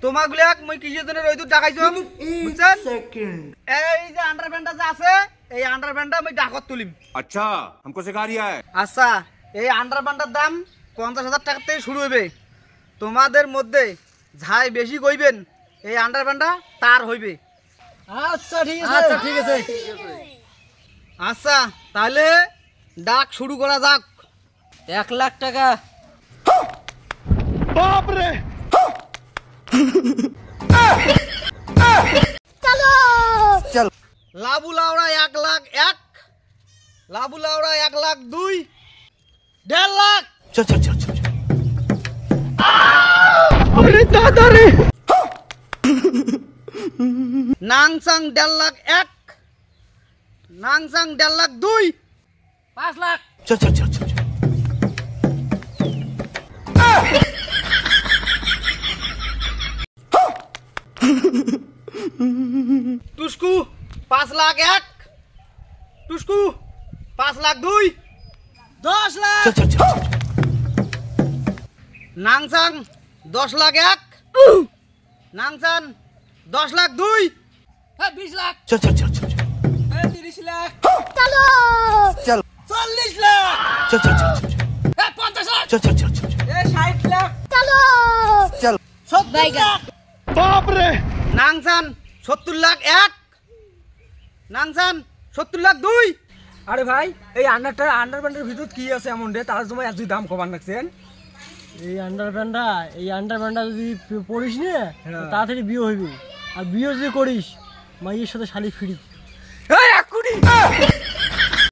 তোমাগুলাক মই কিসের জন্য রইদু ডাকাইছম বুঝছেন এই যে আন্ডারপ্যান্টটা যে আছে এই আন্ডারপ্যান্টটা মই ডাকত তুলিম अच्छा हमको सिखा रिया है আচ্ছা এই আন্ডারপ্যান্টটার দাম 50,000 টাকা থেকে শুরু হবে তোমাদের মধ্যে যাই বেশি কইবেন এই আন্ডারপ্যান্টটা তার হইবে আচ্ছা ঠিক আছে আচ্ছা তাহলে ডাক শুরু করা যাক 1 লাখ টাকা বাপ রে চল লাবু লাউড়া 1 লাখ 1 লাবু লাউড়া 1 লাখ 2 1.5 লাখ চল আরে দাদা রে নাংসাং 1.5 লাখ 1 নাংসাং 1.5 লাখ 2 5 লাখ চল টুসকু 5 লাখ 1 টুসকু 5 লাখ 2 10 লাখ নাংসাং 10 লাখ 1 নাংসান 10 লাখ 2 20 লাখ চল 30 লাখ চল 40 লাখ চল 50 লাখ চল 60 লাখ চল 70 লাখ বাপ রে নাংসান 70 লাখ 1 নাংসান 70 লাখ 2 আরে ভাই এই আন্ডারপ্যান্টের ভিতর কি আছে এমন রে তার জন্য এত দাম কমান রাখছেন এই আন্ডারপ্যান্টটা যদি পড়িস না তাড়াতাড়ি বিয়ে হইবি আর বিয়ে যদি করিস মাইয়ের সাথে শালি ফিরি এই 1 কোটি